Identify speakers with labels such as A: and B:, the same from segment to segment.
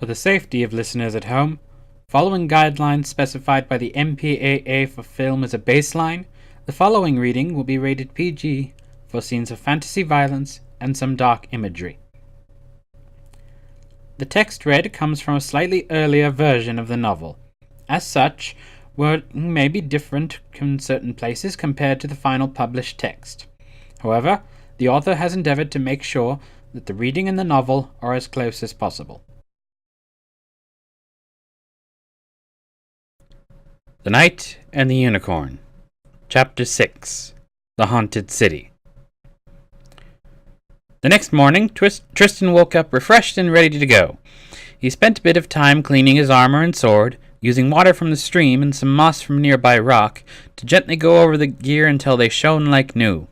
A: For the safety of listeners at home, following guidelines specified by the MPAA for film as a baseline, the following reading will be rated PG for scenes of fantasy violence and some dark imagery. The text read comes from a slightly earlier version of the novel. As such, wording may be different in certain places compared to the final published text. However, the author has endeavored to make sure that the reading and the novel are as close as possible. The Knight and the Unicorn. Chapter 6. The Haunted City. The next morning, Tristan woke up refreshed and ready to go. He spent a bit of time cleaning his armor and sword, using water from the stream and some moss from nearby rock to gently go over the gear until they shone like new.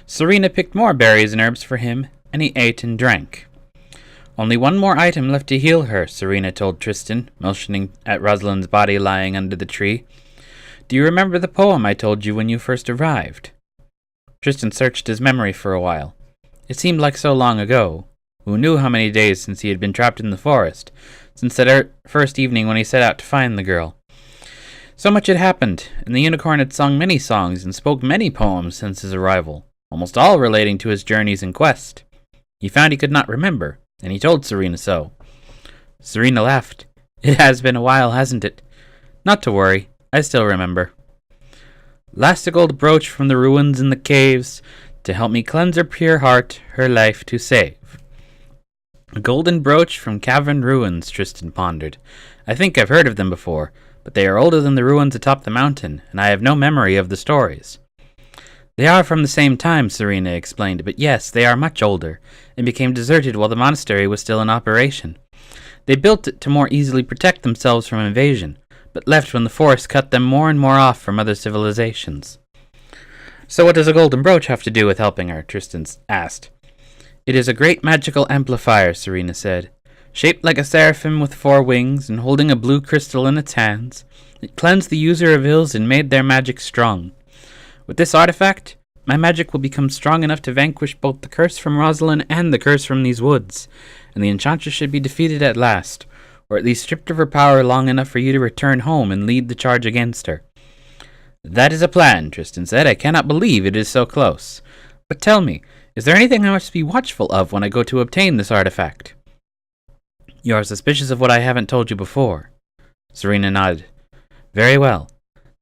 A: Serena picked more berries and herbs for him, and he ate and drank. Only one more item left to heal her, Serena told Tristan, motioning at Rosalind's body lying under the tree. Do you remember the poem I told you when you first arrived? Tristan searched his memory for a while. It seemed like so long ago. Who knew how many days since he had been trapped in the forest, since that first evening when he set out to find the girl. So much had happened, and the unicorn had sung many songs and spoke many poems since his arrival, almost all relating to his journeys and quest. He found he could not remember, and he told Serena so. Serena laughed. It has been a while, hasn't it? Not to worry, I still remember. Last a gold brooch from the ruins in the caves, to help me cleanse her pure heart, her life to save. A golden brooch from cavern ruins, Tristan pondered. I think I've heard of them before, but they are older than the ruins atop the mountain, and I have no memory of the stories. They are from the same time, Serena explained, but yes, they are much older, and became deserted while the monastery was still in operation. They built it to more easily protect themselves from invasion, but left when the forest cut them more and more off from other civilizations. So what does a golden brooch have to do with helping her? Tristan asked. It is a great magical amplifier, Serena said. Shaped like a seraphim with 4 wings and holding a blue crystal in its hands, it cleansed the user of ills and made their magic strong. With this artifact, my magic will become strong enough to vanquish both the curse from Rosalind and the curse from these woods, and the enchantress should be defeated at last, or at least stripped of her power long enough for you to return home and lead the charge against her. That is a plan, Tristan said. I cannot believe it is so close. But tell me, is there anything I must be watchful of when I go to obtain this artifact? You are suspicious of what I haven't told you before. Serena nodded. Very well.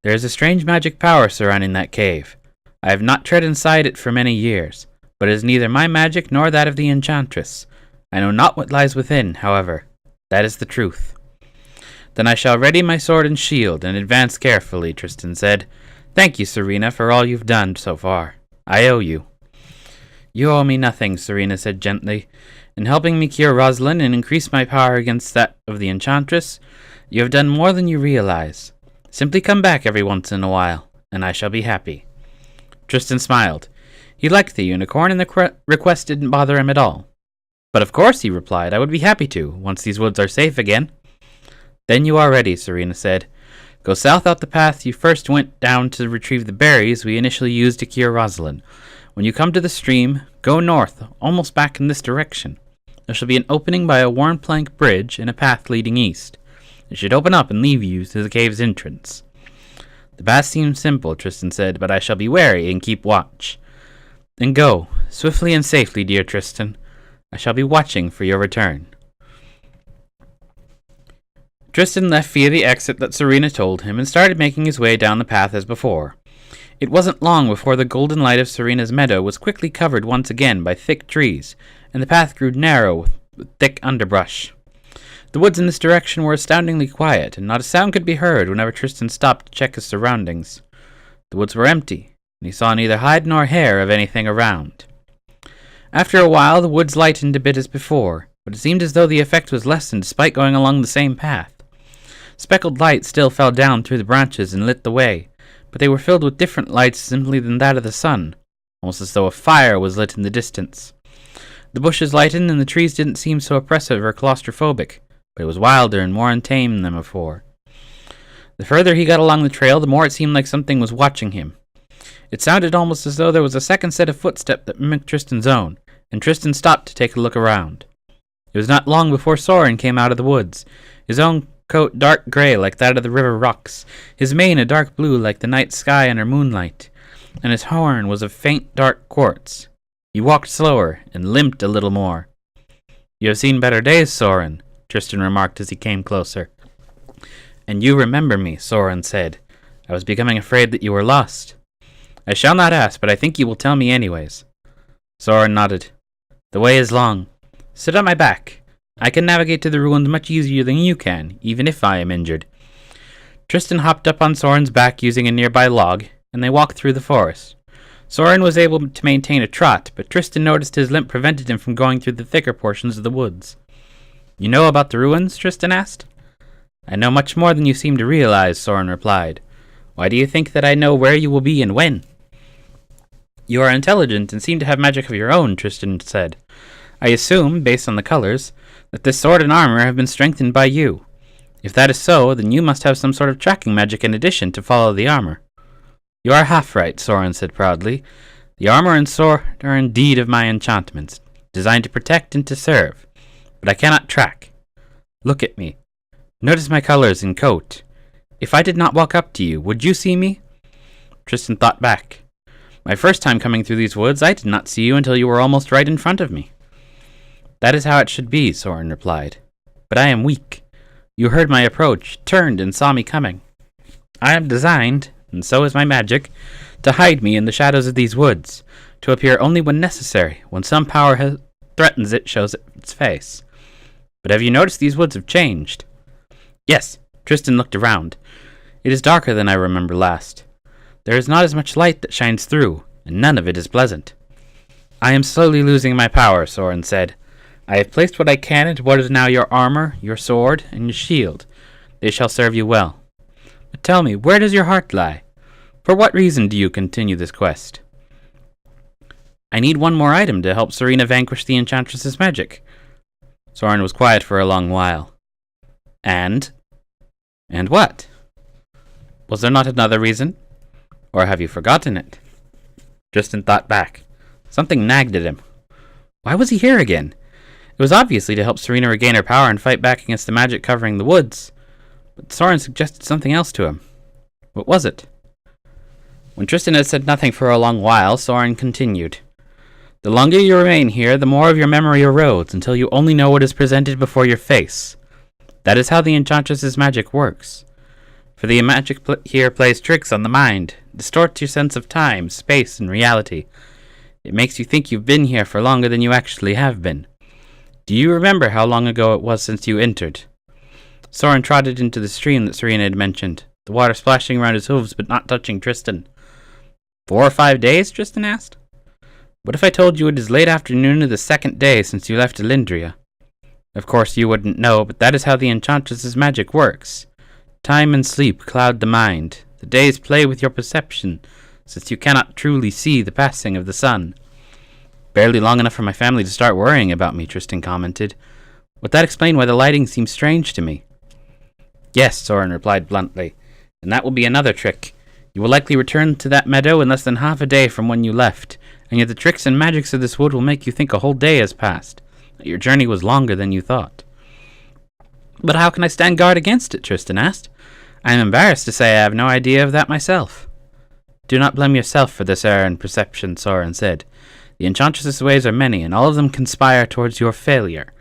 A: There is a strange magic power surrounding that cave. I have not tread inside it for many years, but it is neither my magic nor that of the enchantress. I know not what lies within, however. That is the truth. Then I shall ready my sword and shield and advance carefully, Tristan said. Thank you, Serena, for all you've done so far. I owe you. You owe me nothing, Serena said gently. In helping me cure Rosalind and increase my power against that of the enchantress, you have done more than you realize. Simply come back every once in a while, and I shall be happy. Tristan smiled. He liked the unicorn, and the request didn't bother him at all. But of course, he replied, I would be happy to, once these woods are safe again. Then you are ready, Serena said. Go south out the path you first went down to retrieve the berries we initially used to cure Rosalind. When you come to the stream, go north, almost back in this direction. There shall be an opening by a worn plank bridge and a path leading east. It should open up and lead you to the cave's entrance. The path seems simple, Tristan said, but I shall be wary and keep watch. Then go, swiftly and safely, dear Tristan. I shall be watching for your return. Tristan left via the exit that Serena told him and started making his way down the path as before. It wasn't long before the golden light of Serena's meadow was quickly covered once again by thick trees, and the path grew narrow with thick underbrush. The woods in this direction were astoundingly quiet, and not a sound could be heard whenever Tristan stopped to check his surroundings. The woods were empty, and he saw neither hide nor hair of anything around. After a while, the woods lightened a bit as before, but it seemed as though the effect was lessened despite going along the same path. Speckled light still fell down through the branches and lit the way, but they were filled with different lights simply than that of the sun, almost as though a fire was lit in the distance. The bushes lightened, and the trees didn't seem so oppressive or claustrophobic, but it was wilder and more untamed than before. The further he got along the trail, the more it seemed like something was watching him. It sounded almost as though there was a second set of footsteps that mimicked Tristan's own, and Tristan stopped to take a look around. It was not long before Soren came out of the woods, his own coat dark grey like that of the river rocks, his mane a dark blue like the night sky under moonlight, and his horn was of faint dark quartz. He walked slower and limped a little more. "You have seen better days, Soren," Tristan remarked as he came closer. "And you remember me," Soren said. "I was becoming afraid that you were lost." "I shall not ask, but I think you will tell me anyways." Soren nodded. "The way is long. Sit on my back. I can navigate to the ruins much easier than you can, even if I am injured." Tristan hopped up on Soren's back using a nearby log, and they walked through the forest. Soren was able to maintain a trot, but Tristan noticed his limp prevented him from going through the thicker portions of the woods. "You know about the ruins?" Tristan asked. "I know much more than you seem to realize," Soren replied. "Why do you think that I know where you will be and when?" "You are intelligent and seem to have magic of your own," Tristan said. "I assume, based on the colors, that this sword and armor have been strengthened by you. If that is so, then you must have some sort of tracking magic in addition to follow the armor." "You are half right," Soren said proudly. "The armor and sword are indeed of my enchantments, designed to protect and to serve. But I cannot track. Look at me. Notice my colors and coat. If I did not walk up to you, would you see me?" Tristan thought back. "My first time coming through these woods, I did not see you until you were almost right in front of me." "That is how it should be," Soren replied. "But I am weak. You heard my approach, turned, and saw me coming. I am designed, and so is my magic, to hide me in the shadows of these woods, to appear only when necessary, when some power threatens it shows its face. But have you noticed these woods have changed?" "Yes." Tristan looked around. "It is darker than I remember last. There is not as much light that shines through, and none of it is pleasant." "I am slowly losing my power," Soren said. "I have placed what I can into what is now your armor, your sword, and your shield. They shall serve you well. But tell me, where does your heart lie? For what reason do you continue this quest?" "I need one more item to help Serena vanquish the Enchantress's magic." Soren was quiet for a long while. And what? Was there not another reason? Or have you forgotten it?" Tristan thought back. Something nagged at him. Why was he here again? It was obviously to help Serena regain her power and fight back against the magic covering the woods. But Soren suggested something else to him. What was it? When Tristan had said nothing for a long while, Soren continued. "The longer you remain here, the more of your memory erodes, until you only know what is presented before your face. That is how the Enchantress's magic works. For the magic here plays tricks on the mind, distorts your sense of time, space, and reality. It makes you think you've been here for longer than you actually have been. Do you remember how long ago it was since you entered?" Soren trotted into the stream that Serena had mentioned, the water splashing around his hooves but not touching Tristan. 4 or 5 days? Tristan asked. "What if I told you it is late afternoon of the second day since you left Elindria? Of course you wouldn't know, but that is how the Enchantress's magic works. Time and sleep cloud the mind. The days play with your perception, since you cannot truly see the passing of the sun." "Barely long enough for my family to start worrying about me," Tristan commented. "Would that explain why the lighting seems strange to me?" "Yes," Soren replied bluntly, "and that will be another trick. You will likely return to that meadow in less than half a day from when you left, and yet the tricks and magics of this wood will make you think a whole day has passed, that your journey was longer than you thought." "But how can I stand guard against it?" Tristan asked. "I am embarrassed to say I have no idea of that myself." "Do not blame yourself for this error in perception," Soren said. "The Enchantress's ways are many, and all of them conspire towards your failure.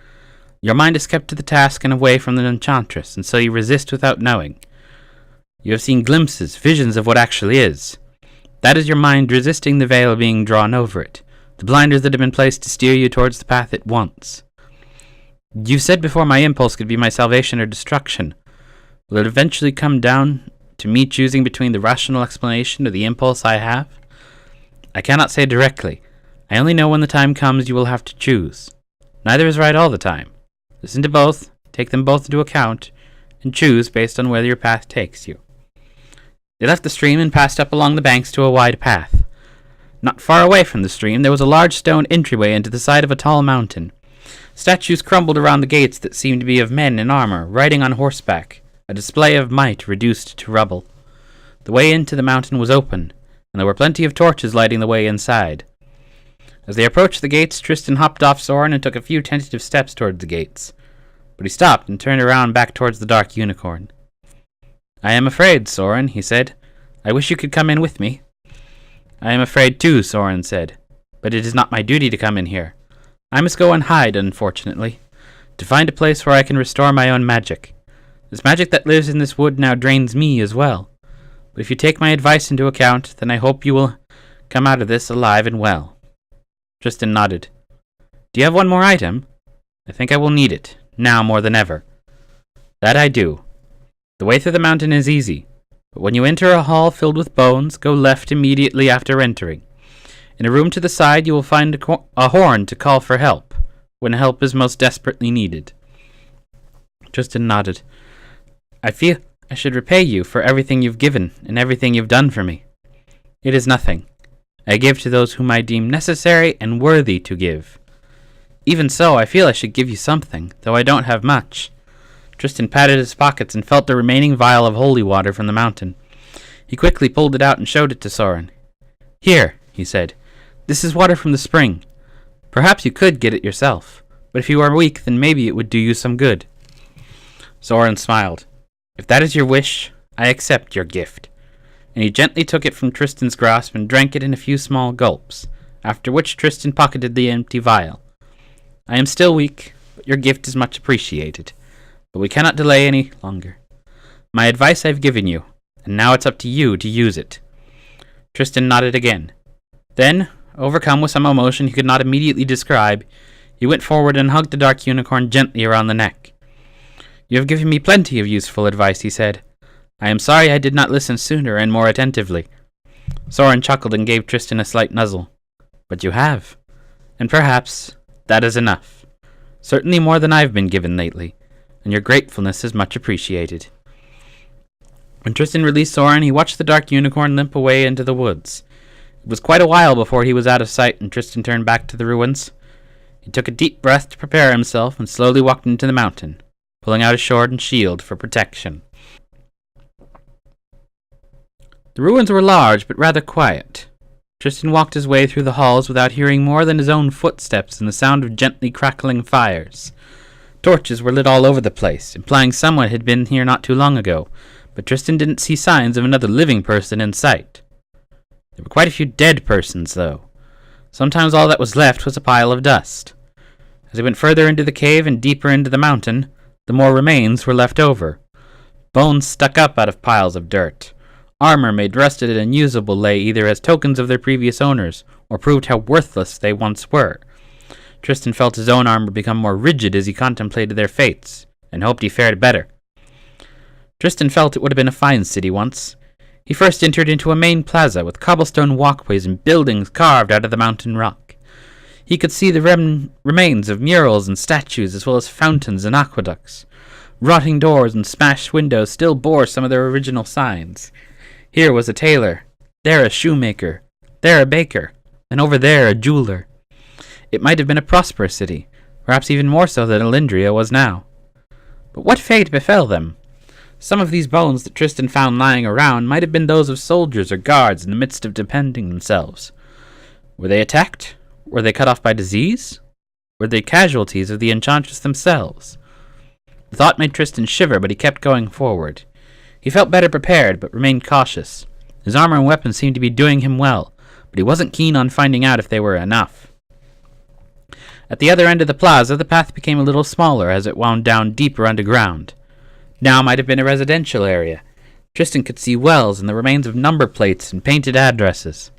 A: Your mind is kept to the task and away from the Enchantress, and so you resist without knowing. You have seen glimpses, visions of what actually is. That is your mind resisting the veil being drawn over it, the blinders that have been placed to steer you towards the path it wants. You said before my impulse could be my salvation or destruction. Will it eventually come down to me choosing between the rational explanation or the impulse I have? I cannot say directly. I only know when the time comes you will have to choose. Neither is right all the time. Listen to both, take them both into account, and choose based on where your path takes you." They left the stream and passed up along the banks to a wide path. Not far away from the stream there was a large stone entryway into the side of a tall mountain. Statues crumbled around the gates that seemed to be of men in armor, riding on horseback, a display of might reduced to rubble. The way into the mountain was open, and there were plenty of torches lighting the way inside. As they approached the gates, Tristan hopped off Soren and took a few tentative steps towards the gates. But he stopped and turned around back towards the Dark Unicorn. "I am afraid, Soren," he said. "I wish you could come in with me." "I am afraid too," Soren said. "But it is not my duty to come in here. I must go and hide, unfortunately, to find a place where I can restore my own magic. This magic that lives in this wood now drains me as well. But if you take my advice into account, then I hope you will come out of this alive and well." Tristan nodded. "Do you have one more item?" "I think I will need it, now more than ever." "That I do. The way through the mountain is easy, but when you enter a hall filled with bones, go left immediately after entering. In a room to the side you will find a horn to call for help, when help is most desperately needed." Tristan nodded. "I feel I should repay you for everything you've given and everything you've done for me." "It is nothing. I give to those whom I deem necessary and worthy to give." "Even so, I feel I should give you something, though I don't have much." Tristan patted his pockets and felt the remaining vial of holy water from the mountain. He quickly pulled it out and showed it to Soren. "Here," he said. "This is water from the spring. Perhaps you could get it yourself, but if you are weak, then maybe it would do you some good." Soren smiled. "If that is your wish, I accept your gift." And he gently took it from Tristan's grasp and drank it in a few small gulps, after which Tristan pocketed the empty vial. "I am still weak, but your gift is much appreciated. But we cannot delay any longer. My advice I've given you, and now it's up to you to use it." Tristan nodded again. Then, overcome with some emotion he could not immediately describe, he went forward and hugged the Dark Unicorn gently around the neck. "You have given me plenty of useful advice," he said. "I am sorry I did not listen sooner and more attentively." Soren chuckled and gave Tristan a slight nuzzle. "But you have. And perhaps that is enough. Certainly more than I've been given lately, and your gratefulness is much appreciated." When Tristan released Soren, he watched the Dark Unicorn limp away into the woods. It was quite a while before he was out of sight and Tristan turned back to the ruins. He took a deep breath to prepare himself and slowly walked into the mountain, pulling out his sword and shield for protection. The ruins were large but rather quiet. Tristan walked his way through the halls without hearing more than his own footsteps and the sound of gently crackling fires. Torches were lit all over the place, implying someone had been here not too long ago, but Tristan didn't see signs of another living person in sight. There were quite a few dead persons, though. Sometimes all that was left was a pile of dust. As he went further into the cave and deeper into the mountain, the more remains were left over. Bones stuck up out of piles of dirt. Armor made rusted and unusable lay either as tokens of their previous owners, or proved how worthless they once were. Tristan felt his own armor become more rigid as he contemplated their fates, and hoped he fared better. Tristan felt it would have been a fine city once. He first entered into a main plaza with cobblestone walkways and buildings carved out of the mountain rock. He could see the remains of murals and statues as well as fountains and aqueducts. Rotting doors and smashed windows still bore some of their original signs. Here was a tailor, there a shoemaker, there a baker, and over there a jeweler. It might have been a prosperous city, perhaps even more so than Elendria was now. But what fate befell them? Some of these bones that Tristan found lying around might have been those of soldiers or guards in the midst of defending themselves. Were they attacked? Were they cut off by disease? Were they casualties of the Enchantress themselves? The thought made Tristan shiver, but he kept going forward. He felt better prepared, but remained cautious. His armor and weapons seemed to be doing him well, but he wasn't keen on finding out if they were enough. At the other end of the plaza, the path became a little smaller as it wound down deeper underground. Now might have been a residential area. Tristan could see wells and the remains of number plates and painted addresses.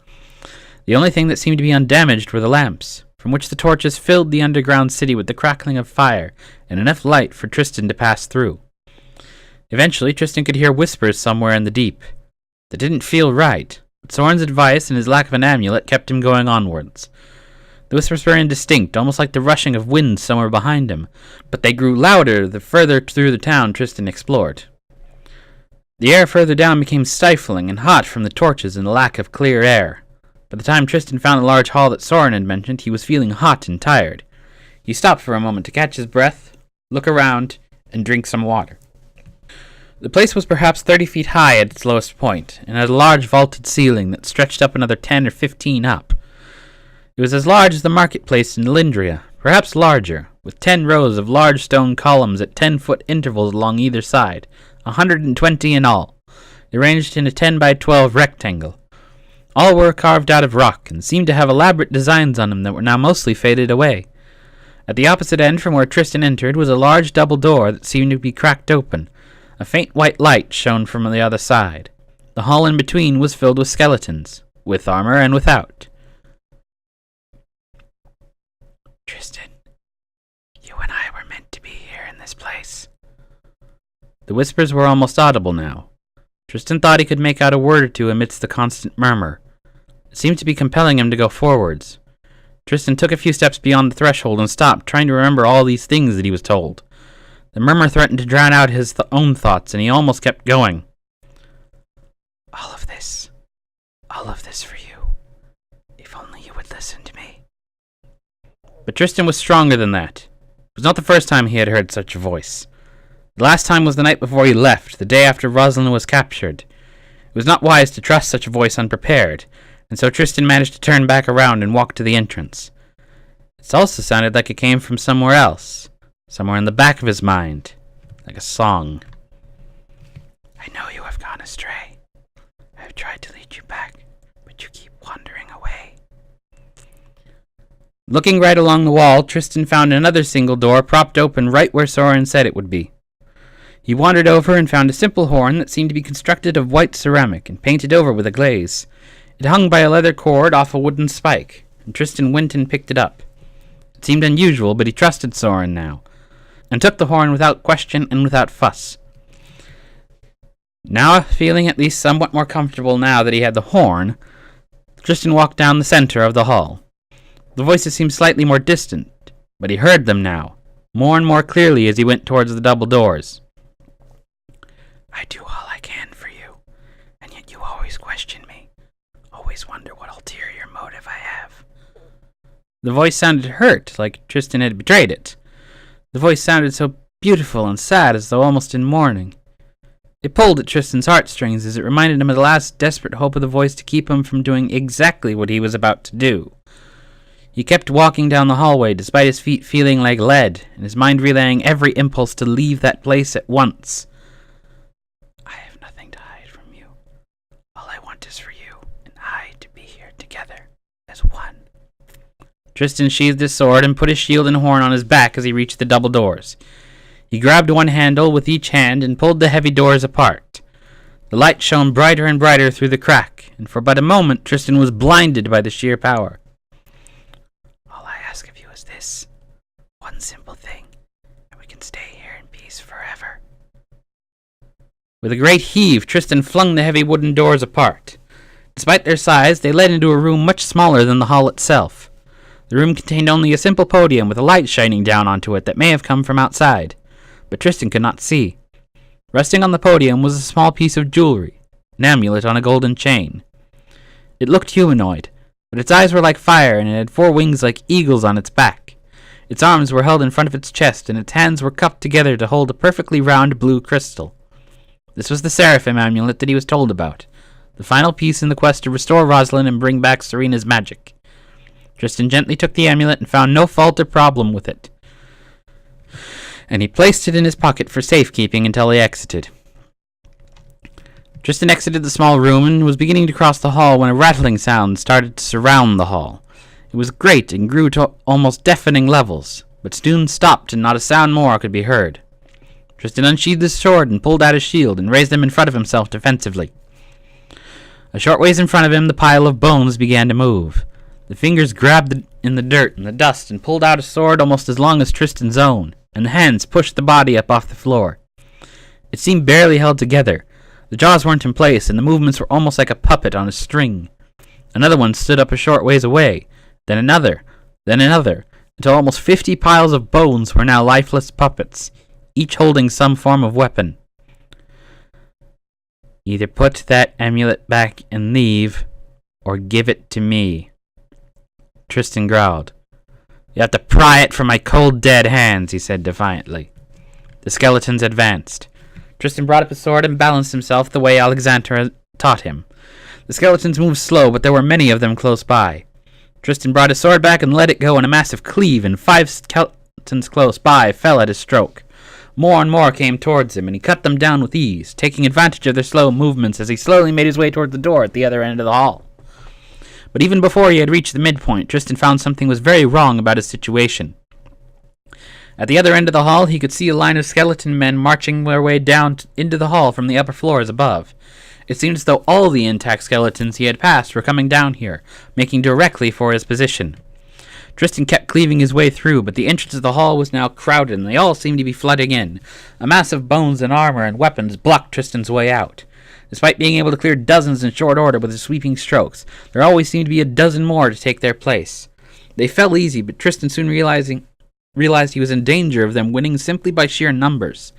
A: The only thing that seemed to be undamaged were the lamps, from which the torches filled the underground city with the crackling of fire and enough light for Tristan to pass through. Eventually, Tristan could hear whispers somewhere in the deep. That didn't feel right, but Soren's advice and his lack of an amulet kept him going onwards. The whispers were indistinct, almost like the rushing of wind somewhere behind him, but they grew louder the further through the town Tristan explored. The air further down became stifling and hot from the torches and the lack of clear air. By the time Tristan found the large hall that Soren had mentioned, he was feeling hot and tired. He stopped for a moment to catch his breath, look around, and drink some water. The place was perhaps 30 feet high at its lowest point, and had a large vaulted ceiling that stretched up another 10 or 15 up. It was as large as the marketplace in Lindria, perhaps larger, with 10 rows of large stone columns at 10-foot intervals along either side, 120 in all, arranged in a 10 by 12 rectangle. All were carved out of rock and seemed to have elaborate designs on them that were now mostly faded away. At the opposite end from where Tristan entered was a large double door that seemed to be cracked open. A faint white light shone from the other side. The hall in between was filled with skeletons, with armor and without.
B: Tristan, you and I were meant to be here in this place.
A: The whispers were almost audible now. Tristan thought he could make out a word or two amidst the constant murmur. It seemed to be compelling him to go forwards. Tristan took a few steps beyond the threshold and stopped, trying to remember all these things that he was told. The murmur threatened to drown out his own thoughts, and he almost kept going.
B: All of this for you. If only you would listen to me.
A: But Tristan was stronger than that. It was not the first time he had heard such a voice. The last time was the night before he left, the day after Rosalind was captured. It was not wise to trust such a voice unprepared, and so Tristan managed to turn back around and walk to the entrance. It also sounded like it came from somewhere else, somewhere in the back of his mind, like a song.
B: I know you have gone astray. I have tried to lead you back, but you keep wandering away.
A: Looking right along the wall, Tristan found another single door propped open right where Soren said it would be. He wandered over and found a simple horn that seemed to be constructed of white ceramic and painted over with a glaze. It hung by a leather cord off a wooden spike, and Tristan went and picked it up. It seemed unusual, but he trusted Soren now, and took the horn without question and without fuss. Now, feeling at least somewhat more comfortable now that he had the horn, Tristan walked down the center of the hall. The voices seemed slightly more distant, but he heard them now, more and more clearly as he went towards the double doors.
B: I do all I can for you, and yet you always question me, always wonder what ulterior motive I have.
A: The voice sounded hurt, like Tristan had betrayed it. The voice sounded so beautiful and sad, as though almost in mourning. It pulled at Tristan's heartstrings as it reminded him of the last desperate hope of the voice to keep him from doing exactly what he was about to do. He kept walking down the hallway, despite his feet feeling like lead, and his mind relaying every impulse to leave that place at once.
B: I have nothing to hide from you. All I want is for you and I to be here together, as one.
A: Tristan sheathed his sword and put his shield and horn on his back as he reached the double doors. He grabbed one handle with each hand and pulled the heavy doors apart. The light shone brighter and brighter through the crack, and for but a moment Tristan was blinded by the sheer power.
B: All I ask of you is this, one simple thing, and we can stay here in peace forever.
A: With a great heave, Tristan flung the heavy wooden doors apart. Despite their size, they led into a room much smaller than the hall itself. The room contained only a simple podium with a light shining down onto it that may have come from outside, but Tristan could not see. Resting on the podium was a small piece of jewelry, an amulet on a golden chain. It looked humanoid, but its eyes were like fire and it had 4 wings like eagles on its back. Its arms were held in front of its chest and its hands were cupped together to hold a perfectly round blue crystal. This was the Seraphim amulet that he was told about, the final piece in the quest to restore Rosalind and bring back Serena's magic. Tristan gently took the amulet and found no fault or problem with it, and he placed it in his pocket for safekeeping until he exited. Tristan exited the small room and was beginning to cross the hall when a rattling sound started to surround the hall. It was great and grew to almost deafening levels, but soon stopped and not a sound more could be heard. Tristan unsheathed his sword and pulled out his shield and raised them in front of himself defensively. A short ways in front of him, the pile of bones began to move. The fingers grabbed in the dirt and the dust and pulled out a sword almost as long as Tristan's own, and the hands pushed the body up off the floor. It seemed barely held together. The jaws weren't in place, and the movements were almost like a puppet on a string. Another one stood up a short ways away, then another, until almost 50 piles of bones were now lifeless puppets, each holding some form of weapon. Either put that amulet back and leave, or give it to me, Tristan growled. You have to pry it from my cold, dead hands, he said defiantly. The skeletons advanced. Tristan brought up his sword and balanced himself the way Alexander had taught him. The skeletons moved slow, but there were many of them close by. Tristan brought his sword back and let it go in a massive cleave, and 5 skeletons close by fell at his stroke. More and more came towards him, and he cut them down with ease, taking advantage of their slow movements as he slowly made his way toward the door at the other end of the hall. But even before he had reached the midpoint, Tristan found something was very wrong about his situation. At the other end of the hall, he could see a line of skeleton men marching their way down into the hall from the upper floors above. It seemed as though all the intact skeletons he had passed were coming down here, making directly for his position. Tristan kept cleaving his way through, but the entrance of the hall was now crowded, and they all seemed to be flooding in. A mass of bones and armor and weapons blocked Tristan's way out. Despite being able to clear dozens in short order with his sweeping strokes, there always seemed to be a dozen more to take their place. They fell easy, but Tristan soon realized he was in danger of them winning simply by sheer numbers.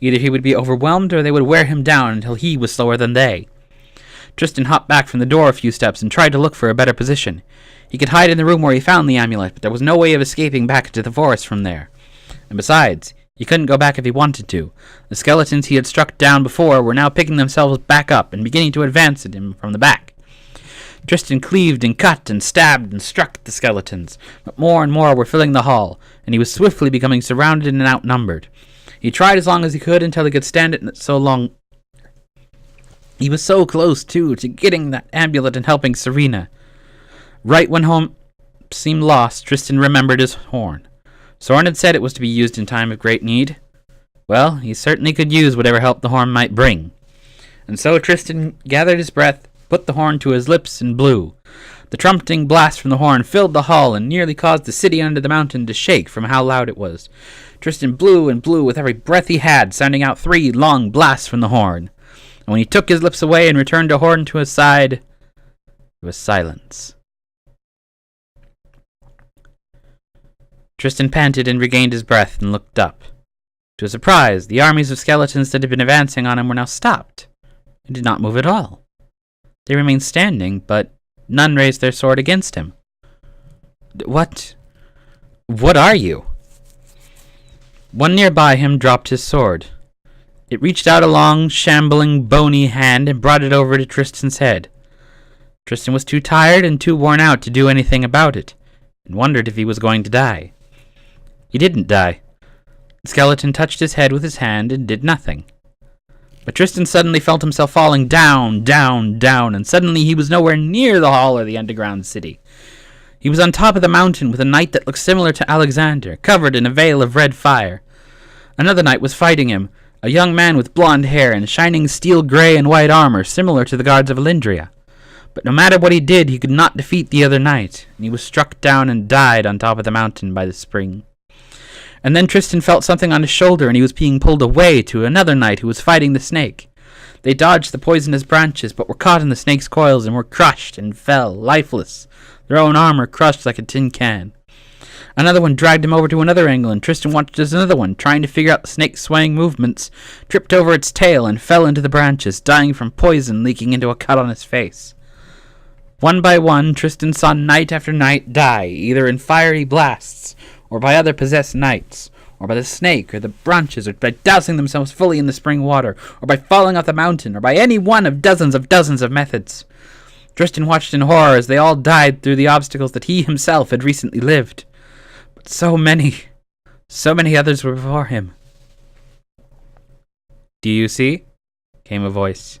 A: Either he would be overwhelmed or they would wear him down until he was slower than they. Tristan hopped back from the door a few steps and tried to look for a better position. He could hide in the room where he found the amulet, but there was no way of escaping back into the forest from there. And besides, he couldn't go back if he wanted to. The skeletons he had struck down before were now picking themselves back up and beginning to advance at him from the back. Tristan cleaved and cut and stabbed and struck at the skeletons, but more and more were filling the hall, and he was swiftly becoming surrounded and outnumbered. He tried as long as he could until he could stand it so long. He was so close, too, to getting that amulet and helping Serena. Right when hope seemed lost, Tristan remembered his horn. Soren had said it was to be used in time of great need. Well, he certainly could use whatever help the horn might bring. And so Tristan gathered his breath, put the horn to his lips, and blew. The trumpeting blast from the horn filled the hall and nearly caused the city under the mountain to shake from how loud it was. Tristan blew and blew with every breath he had, sounding out 3 long blasts from the horn. And when he took his lips away and returned the horn to his side, there was silence. Tristan panted and regained his breath and looked up. To his surprise, the armies of skeletons that had been advancing on him were now stopped, and did not move at all. They remained standing, but none raised their sword against him. What are you? One nearby him dropped his sword. It reached out a long, shambling, bony hand and brought it over to Tristan's head. Tristan was too tired and too worn out to do anything about it, and wondered if he was going to die. He didn't die. The skeleton touched his head with his hand and did nothing. But Tristan suddenly felt himself falling down, down, down, and suddenly he was nowhere near the hall or the underground city. He was on top of the mountain with a knight that looked similar to Alexander, covered in a veil of red fire. Another knight was fighting him, a young man with blonde hair and shining steel gray and white armor similar to the guards of Elindria. But no matter what he did, he could not defeat the other knight, and he was struck down and died on top of the mountain by the spring. And then Tristan felt something on his shoulder, and he was being pulled away to another knight who was fighting the snake. They dodged the poisonous branches, but were caught in the snake's coils and were crushed and fell, lifeless, their own armor crushed like a tin can. Another one dragged him over to another angle, and Tristan watched as another one, trying to figure out the snake's swaying movements, tripped over its tail and fell into the branches, dying from poison leaking into a cut on his face. One by one, Tristan saw knight after knight die, either in fiery blasts, or by other possessed knights, or by the snake or the branches, or by dousing themselves fully in the spring water, or by falling off the mountain, or by any one of dozens of methods. Tristan watched in horror as they all died through the obstacles that he himself had recently lived. But so many others were before him. "Do you see?" came a voice.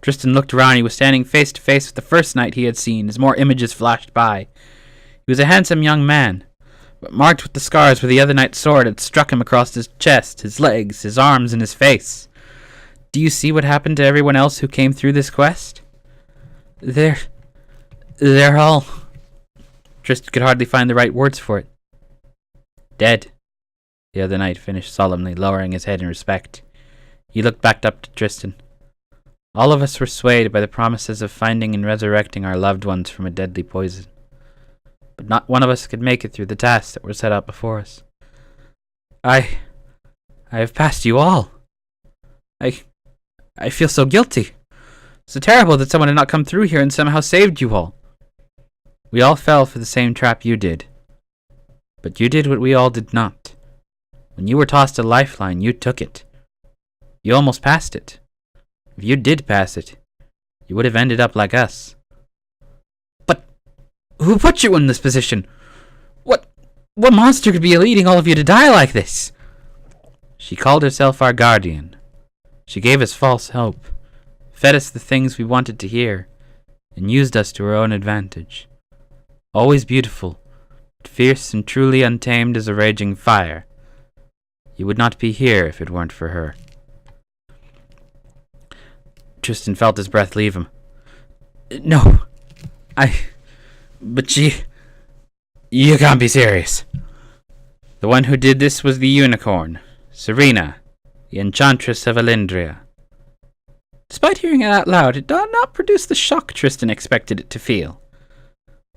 A: Tristan looked around. He was standing face to face with the first knight he had seen as more images flashed by. He was a handsome young man, but marked with the scars where the other knight's sword had struck him across his chest, his legs, his arms, and his face. "Do you see what happened to everyone else who came through this quest? They're all..." Tristan could hardly find the right words for it. "Dead," the other knight finished solemnly, lowering his head in respect. He looked back up to Tristan. "All of us were swayed by the promises of finding and resurrecting our loved ones from a deadly poison. But not one of us could make it through the tasks that were set out before us. I have passed you all. I feel so guilty. So terrible that someone had not come through here and somehow saved you all. We all fell for the same trap you did. But you did what we all did not. When you were tossed a lifeline, you took it. You almost passed it. If you did pass it, you would have ended up like us." "But Who put you in this position? What monster could be leading all of you to die like this? She called herself our guardian. She gave us false hope, fed us the things we wanted to hear, and used us to her own advantage. Always beautiful, but fierce and truly untamed as a raging fire. You would not be here if it weren't for her. Tristan felt his breath leave him. No, but you can't be serious. The one who did this was the unicorn, Serena, the enchantress of Elendria. Despite hearing it out loud, it did not produce the shock Tristan expected it to feel.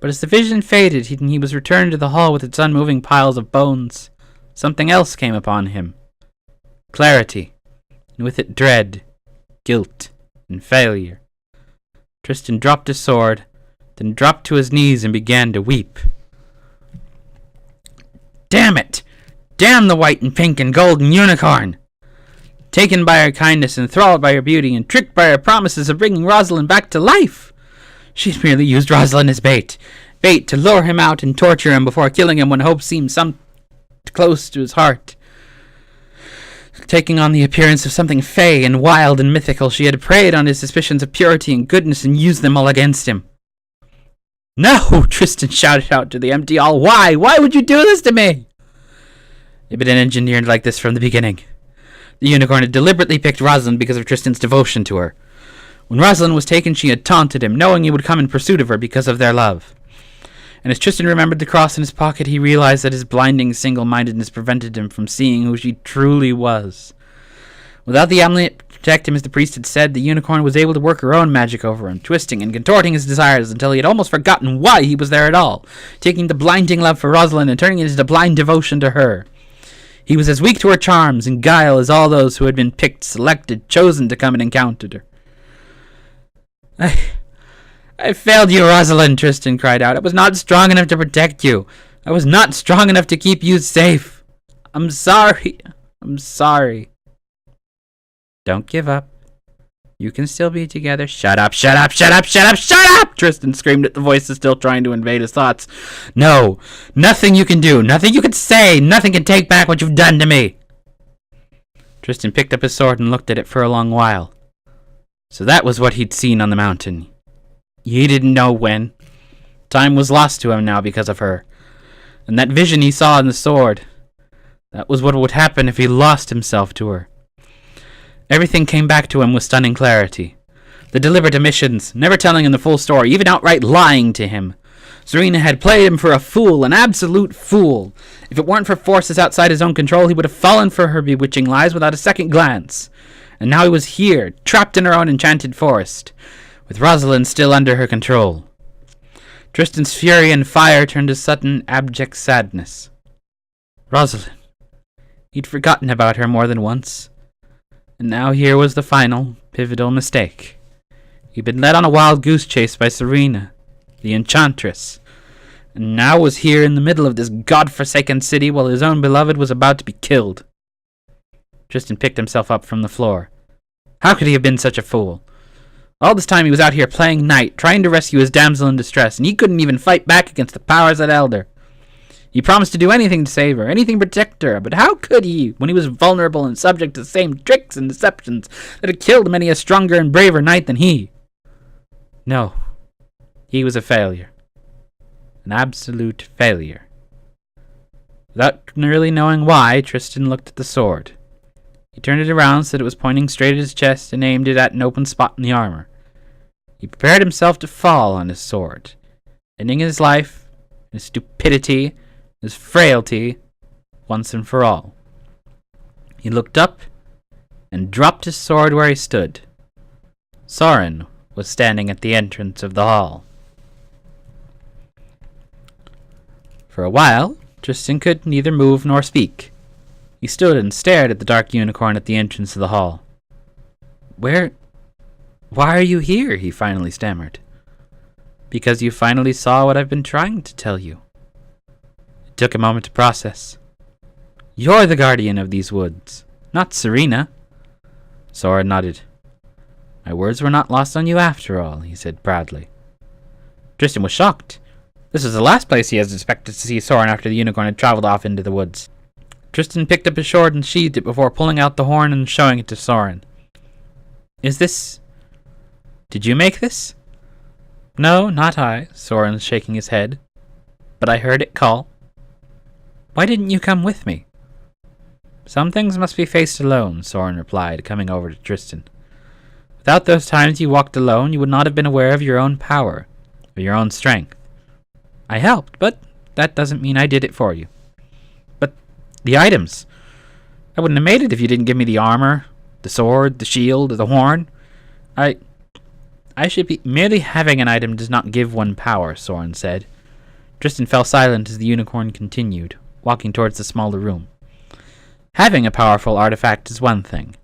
A: But as the vision faded and he was returned to the hall with its unmoving piles of bones, something else came upon him. Clarity, and with it dread, guilt, and failure. Tristan dropped his sword, then dropped to his knees and began to weep. Damn it! Damn the white and pink and golden unicorn! Taken by her kindness, enthralled by her beauty, and tricked by her promises of bringing Rosalind back to life! She'd merely used Rosalind as bait to lure him out and torture him before killing him when hope seemed some close to his heart. Taking on the appearance of something fey and wild and mythical, she had preyed on his suspicions of purity and goodness and used them all against him. No! Tristan shouted out to the empty hall. Why? Why would you do this to me? It had been engineered like this from the beginning. The unicorn had deliberately picked Rosalind because of Tristan's devotion to her. When Rosalind was taken, she had taunted him, knowing he would come in pursuit of her because of their love. And as Tristan remembered the cross in his pocket, he realized that his blinding single-mindedness prevented him from seeing who she truly was. Without the amulet to protect him, as the priest had said, the unicorn was able to work her own magic over him, twisting and contorting his desires until he had almost forgotten why he was there at all, taking the blinding love for Rosalind and turning it into blind devotion to her. He was as weak to her charms and guile as all those who had been picked, selected, chosen to come and encounter her. I failed you, Rosalind, Tristan cried out. I was not strong enough to protect you. I was not strong enough to keep you safe. I'm sorry. I'm sorry. Don't give up. You can still be together. Shut up, shut up, shut up, shut up, shut up! Tristan screamed at the voices still trying to invade his thoughts. No, nothing you can do, nothing you can say, nothing can take back what you've done to me. Tristan picked up his sword and looked at it for a long while. So that was what he'd seen on the mountain. He didn't know when. Time was lost to him now because of her. And that vision he saw in the sword, that was what would happen if he lost himself to her. Everything came back to him with stunning clarity. The deliberate omissions, never telling him the full story, even outright lying to him. Serena had played him for a fool, an absolute fool. If it weren't for forces outside his own control, he would have fallen for her bewitching lies without a second glance. And now he was here, trapped in her own enchanted forest, with Rosalind still under her control. Tristan's fury and fire turned to sudden, abject sadness. Rosalind. He'd forgotten about her more than once. And now here was the final, pivotal mistake. He'd been led on a wild goose chase by Serena, the enchantress, and now was here in the middle of this god-forsaken city while his own beloved was about to be killed. Tristan picked himself up from the floor. How could he have been such a fool? All this time he was out here playing knight, trying to rescue his damsel in distress, and he couldn't even fight back against the powers that held her. He promised to do anything to save her, anything to protect her, but how could he, when he was vulnerable and subject to the same tricks and deceptions that had killed many a stronger and braver knight than he? No, he was a failure. An absolute failure. Without really knowing why, Tristan looked at the sword. He turned it around so that it was pointing straight at his chest and aimed it at an open spot in the armor. He prepared himself to fall on his sword, ending his life, his stupidity, his frailty, once and for all. He looked up and dropped his sword where he stood. Soren was standing at the entrance of the hall. For a while, Tristan could neither move nor speak. He stood and stared at the dark unicorn at the entrance of the hall. Why are you here? He finally stammered. Because you finally saw what I've been trying to tell you. It took a moment to process. You're the guardian of these woods, not Serena. Soren nodded. My words were not lost on you after all, he said proudly. Tristan was shocked. This was the last place he had expected to see Soren after the unicorn had traveled off into the woods. Tristan picked up his sword and sheathed it before pulling out the horn and showing it to Soren. Is this... Did you make this? No, not I, Soren shaking his head. But I heard it call. Why didn't you come with me? Some things must be faced alone, Soren replied, coming over to Tristan. Without those times you walked alone, you would not have been aware of your own power, or your own strength. I helped, but that doesn't mean I did it for you. But the items. I wouldn't have made it if you didn't give me the armor, the sword, the shield, or the horn. I should be... Merely having an item does not give one power, Soren said. Tristan fell silent as the unicorn continued, walking towards the smaller room. Having a powerful artifact is one thing.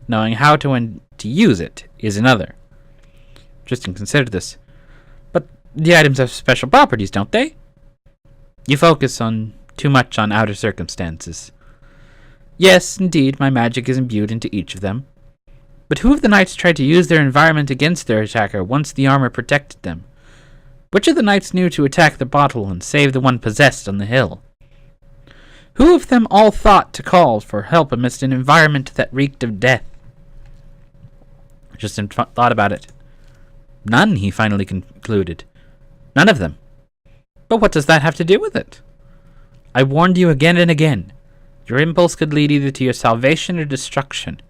A: Knowing how to use it is another. Tristan considered this. But the items have special properties, don't they? You focus too much on outer circumstances. Yes, indeed, my magic is imbued into each of them. But who of the knights tried to use their environment against their attacker once the armor protected them? Which of the knights knew to attack the bottle and save the one possessed on the hill? Who of them all thought to call for help amidst an environment that reeked of death? Tristan thought about it. None, he finally concluded. None of them. But what does that have to do with it? I warned you again and again. Your impulse could lead either to your salvation or destruction.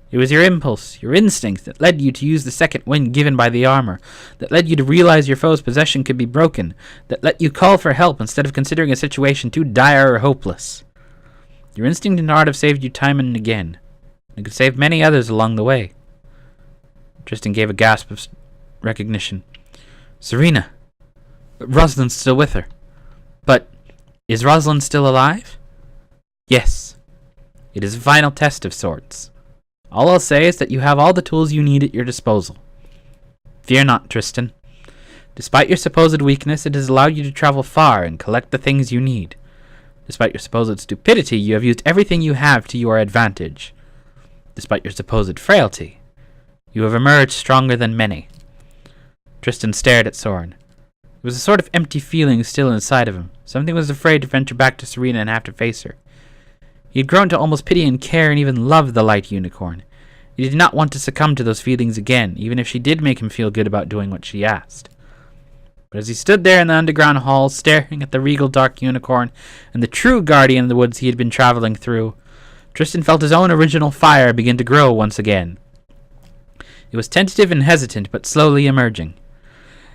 A: It was your impulse, your instinct, that led you to use the second wind given by the armor, that led you to realize your foe's possession could be broken, that let you call for help instead of considering a situation too dire or hopeless. Your instinct and art have saved you time and again, and could save many others along the way. Tristan gave a gasp of recognition. Serena! Rosalind's still with her. But is Rosalind still alive? Yes. It is a final test of sorts. All I'll say is that you have all the tools you need at your disposal. Fear not, Tristan. Despite your supposed weakness, it has allowed you to travel far and collect the things you need. Despite your supposed stupidity, you have used everything you have to your advantage. Despite your supposed frailty, you have emerged stronger than many. Tristan stared at Soren. There was a sort of empty feeling still inside of him. Something was afraid to venture back to Serena and have to face her. He had grown to almost pity and care and even love the light unicorn. He did not want to succumb to those feelings again, even if she did make him feel good about doing what she asked. But as he stood there in the underground hall, staring at the regal dark unicorn and the true guardian of the woods he had been traveling through, Tristan felt his own original fire begin to grow once again. It was tentative and hesitant, but slowly emerging.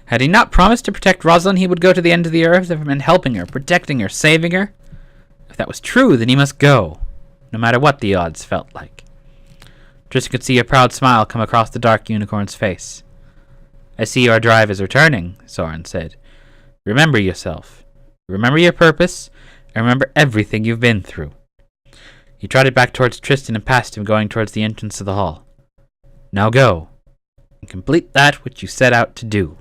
A: Had he not promised to protect Rosalind, he would go to the end of the earth if it meant helping her, protecting her, saving her. If that was true, then he must go, no matter what the odds felt like. Tristan could see a proud smile come across the dark unicorn's face. I see your drive is returning, Soren said. Remember yourself. Remember your purpose, and remember everything you've been through. He trotted back towards Tristan and past him, going towards the entrance of the hall. Now go, and complete that which you set out to do.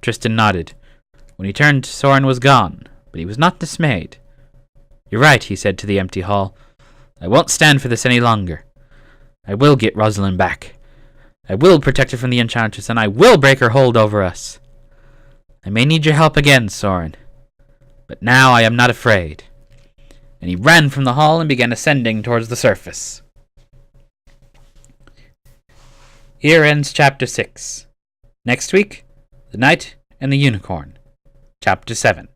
A: Tristan nodded. When he turned, Soren was gone, but he was not dismayed. You're right, he said to the empty hall. I won't stand for this any longer. I will get Rosalind back. I will protect her from the Enchantress, and I will break her hold over us. I may need your help again, Soren, but now I am not afraid. And he ran from the hall and began ascending towards the surface. Here ends Chapter 6. Next week, The Knight and the Unicorn. Chapter 7.